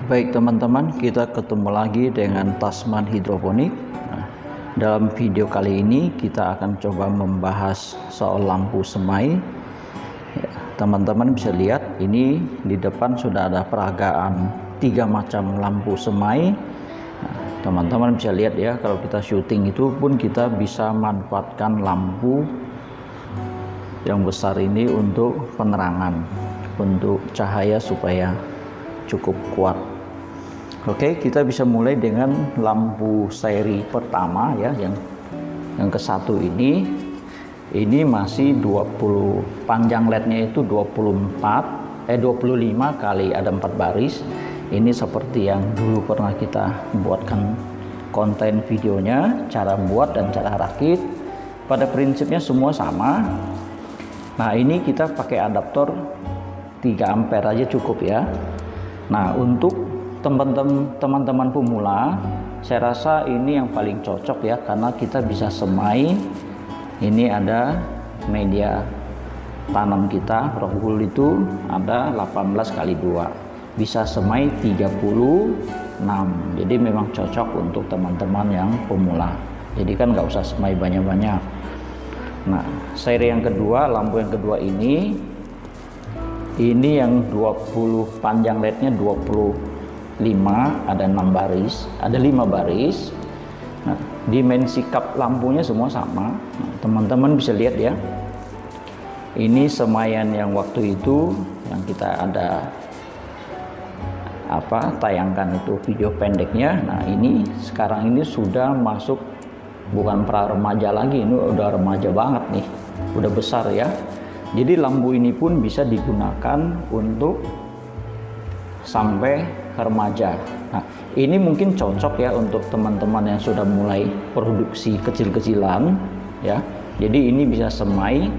Baik teman-teman, kita ketemu lagi dengan Tasman Hidroponik. Dalam video kali ini kita akan coba membahas soal lampu semai. Teman-teman bisa lihat ini di depan sudah ada peragaan 3 macam lampu semai. Teman-teman bisa lihat ya, kalau kita syuting itu pun kita bisa manfaatkan lampu yang besar ini untuk penerangan, untuk cahaya supaya cukup kuat. Oke, kita bisa mulai dengan lampu seri pertama ya, yang ke satu ini masih 20, panjang LED-nya itu 25 kali ada 4 baris. Ini seperti yang dulu pernah kita buatkan konten videonya, cara buat dan cara rakit. Pada prinsipnya semua sama. Nah, ini kita pakai adaptor 3 ampere aja cukup ya. Nah, untuk teman-teman pemula, saya rasa ini yang paling cocok ya, karena kita bisa semai. Ini ada media tanam kita, rohul itu ada 18 kali 2, bisa semai 36. Jadi memang cocok untuk teman-teman yang pemula, jadi kan nggak usah semai banyak-banyak. Nah, seri yang kedua, lampu yang kedua ini yang 20, panjang LED-nya 25, ada 6 baris, ada 5 baris. Nah, dimensi kap lampunya semua sama. Nah, teman-teman bisa lihat ya, ini semaian yang waktu itu yang kita ada tayangkan itu video pendeknya. Nah, ini sekarang ini sudah masuk, bukan pra remaja lagi, ini udah remaja banget nih, udah besar ya. Jadi lampu ini pun bisa digunakan untuk sampai remaja. Nah, ini mungkin cocok ya untuk teman-teman yang sudah mulai produksi kecil-kecilan ya. Jadi ini bisa semai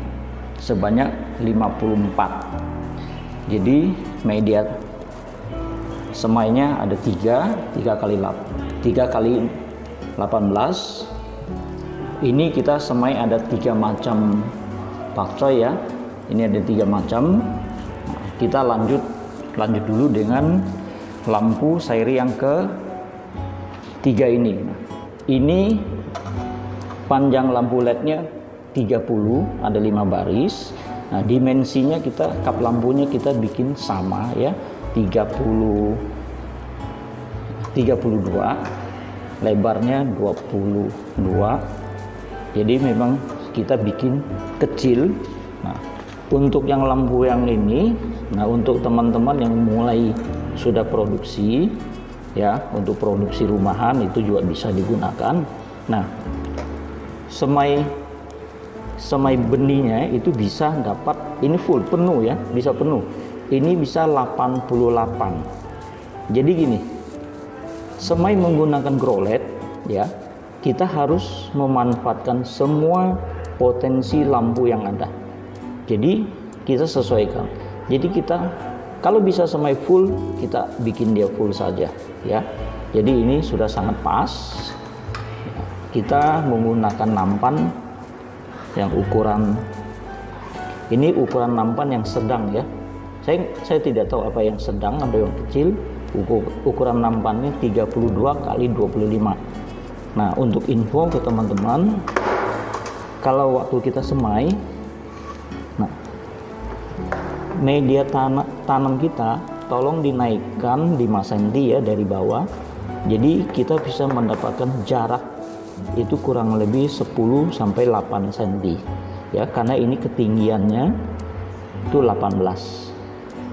sebanyak 54. Jadi media semainya ada 3 kali 18. Ini kita semai ada 3 macam pakcoy ya. Ini ada 3 macam. Nah, kita lanjut dulu dengan lampu seri yang ke-3 ini. Nah, ini panjang lampu LED-nya 30, ada 5 baris. Nah, dimensinya kita, kap lampunya kita bikin sama ya, 32, lebarnya 22. Jadi memang kita bikin kecil. Nah, untuk yang lampu yang ini, nah untuk teman-teman yang mulai sudah produksi ya, untuk produksi rumahan itu juga bisa digunakan. Nah, semai benihnya itu bisa dapat, ini full penuh ya, bisa penuh. Ini bisa 88. Jadi gini, semai menggunakan grow LED ya, kita harus memanfaatkan semua potensi lampu yang ada. Jadi kita sesuaikan. Jadi kita kalau bisa semai full, kita bikin dia full saja ya. Jadi ini sudah sangat pas. Kita menggunakan nampan yang ukuran, ini ukuran nampan yang sedang ya. Saya tidak tahu apa yang sedang, ada yang kecil. Ukuran nampannya 32 kali 25. Nah, untuk info ke teman-teman, kalau waktu kita semai, nah, media tanam kita tolong dinaikkan 5 cm ya dari bawah. Jadi kita bisa mendapatkan jarak itu kurang lebih 10 sampai 8 cm ya, karena ini ketinggiannya itu 18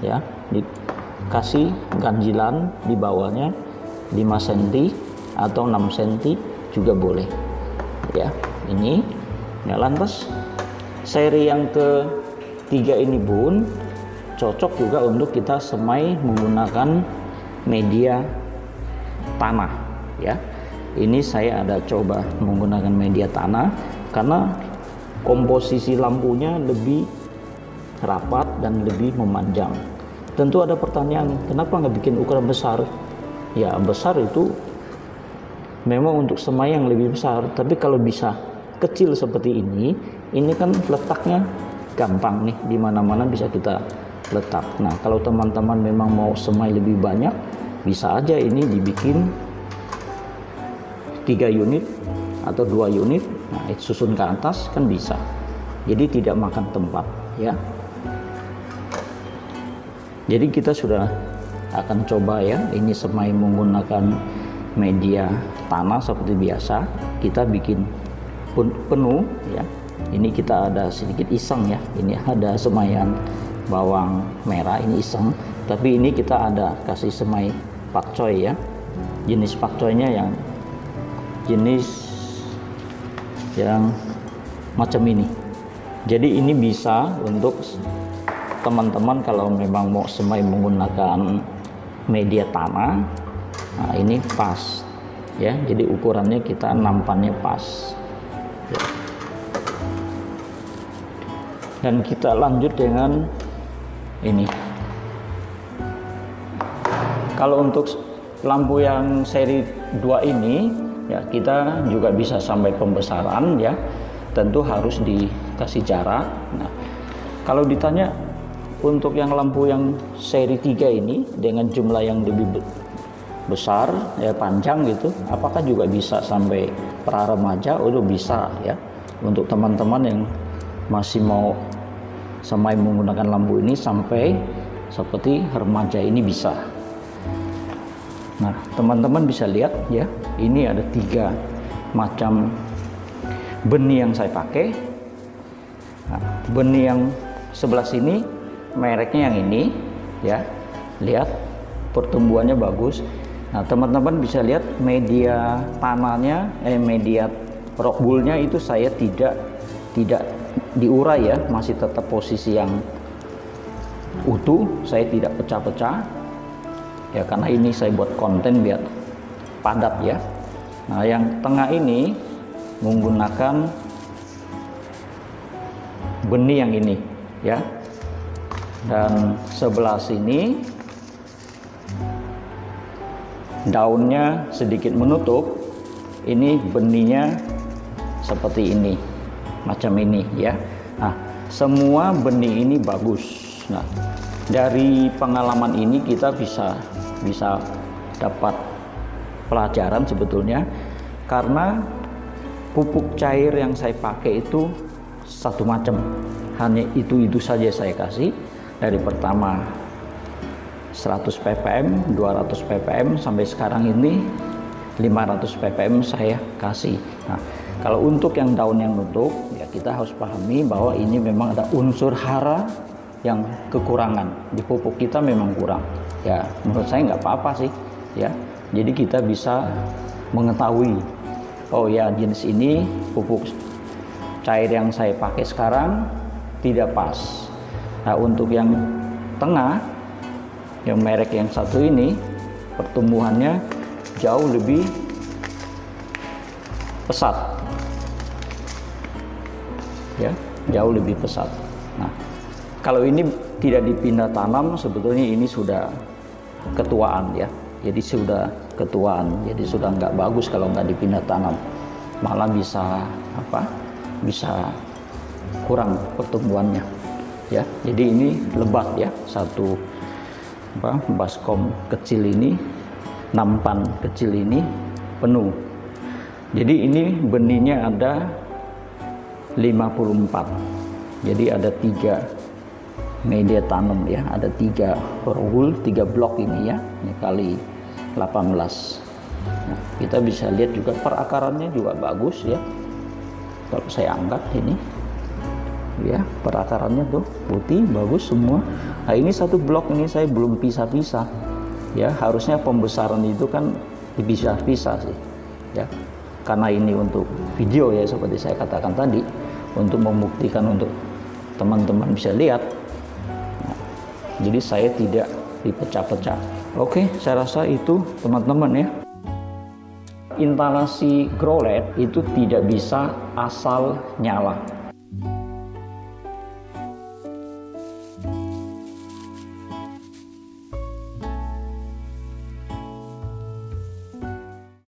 ya. Dikasih ganjilan di bawahnya 5 cm atau 6 cm juga boleh ya. Ini ya, lantas seri yang ke-3 ini pun cocok juga untuk kita semai menggunakan media tanah ya. Ini saya ada coba menggunakan media tanah karena komposisi lampunya lebih rapat dan lebih memanjang. Tentu ada pertanyaan, kenapa nggak bikin ukuran besar? Ya, besar itu memang untuk semai yang lebih besar, tapi kalau bisa kecil seperti ini kan letaknya gampang nih, di mana-mana bisa kita letak. Nah, kalau teman-teman memang mau semai lebih banyak, bisa aja ini dibikin 3 unit atau 2 unit, nah susun ke atas kan bisa, jadi tidak makan tempat ya. Jadi kita sudah akan coba ya, ini semai menggunakan media tanah seperti biasa, kita bikin penuh ya. Ini kita ada sedikit iseng ya, ini ada semaian bawang merah, ini iseng, tapi ini kita ada kasih semai pakcoy ya, jenis pakcoynya yang jenis yang macam ini. Jadi ini bisa untuk teman-teman kalau memang mau semai menggunakan media tanah, nah ini pas ya, jadi ukurannya kita nampannya pas ya. Dan kita lanjut dengan ini. Kalau untuk lampu yang seri 2 ini ya, kita juga bisa sampai pembesaran ya, tentu harus dikasih jarak. Nah, kalau ditanya untuk yang lampu yang seri 3 ini dengan jumlah yang lebih besar ya, panjang gitu, apakah juga bisa sampai pra remaja? Udah bisa ya, untuk teman-teman yang masih mau semai menggunakan lampu ini sampai seperti remaja ini bisa. Nah, teman-teman bisa lihat ya, ini ada 3 macam benih yang saya pakai. Nah, benih yang sebelah sini mereknya yang ini ya, lihat pertumbuhannya bagus. Nah, teman-teman bisa lihat media tanahnya, media rock bullnya itu saya tidak diurai ya, masih tetap posisi yang utuh, saya tidak pecah-pecah ya, karena ini saya buat konten biar padat ya. Nah, yang tengah ini menggunakan benih yang ini ya, dan sebelah sini daunnya sedikit menutup, ini benihnya seperti ini, macam ini ya. Nah, semua benih ini bagus. Nah, dari pengalaman ini kita bisa dapat pelajaran sebetulnya, karena pupuk cair yang saya pakai itu satu macam, hanya itu saja saya kasih. Dari pertama 100 ppm, 200 ppm, sampai sekarang ini 500 ppm saya kasih. Nah, kalau untuk yang daun yang nutup ya, kita harus pahami bahwa ini memang ada unsur hara yang kekurangan di pupuk kita, memang kurang ya. Menurut saya nggak apa-apa sih ya, jadi kita bisa mengetahui, oh ya, jenis ini pupuk cair yang saya pakai sekarang tidak pas. Nah, untuk yang tengah, yang merek yang satu ini, pertumbuhannya jauh lebih pesat ya, jauh lebih pesat. Nah, kalau ini tidak dipindah tanam, sebetulnya ini sudah ketuaan ya, jadi sudah ketuaan, jadi sudah nggak bagus kalau nggak dipindah tanam, malah bisa bisa kurang pertumbuhannya ya. Jadi ini lebat ya, satu baskom kecil ini, nampan kecil ini penuh. Jadi ini benihnya ada 54, jadi ada 3 media tanam ya, ada 3 rohul, 3 blok ini ya, ini kali 18. Nah, kita bisa lihat juga perakarannya juga bagus ya. Kalau saya angkat ini ya, perakarannya tuh putih bagus semua. Nah, ini satu blok ini saya belum pisah-pisah ya, harusnya pembesaran itu kan dipisah-pisah sih ya, karena ini untuk video ya, seperti saya katakan tadi, untuk membuktikan untuk teman-teman bisa lihat. Nah, jadi saya tidak dipecah-pecah. Oke, saya rasa itu teman-teman ya. Instalasi grow light itu tidak bisa asal nyala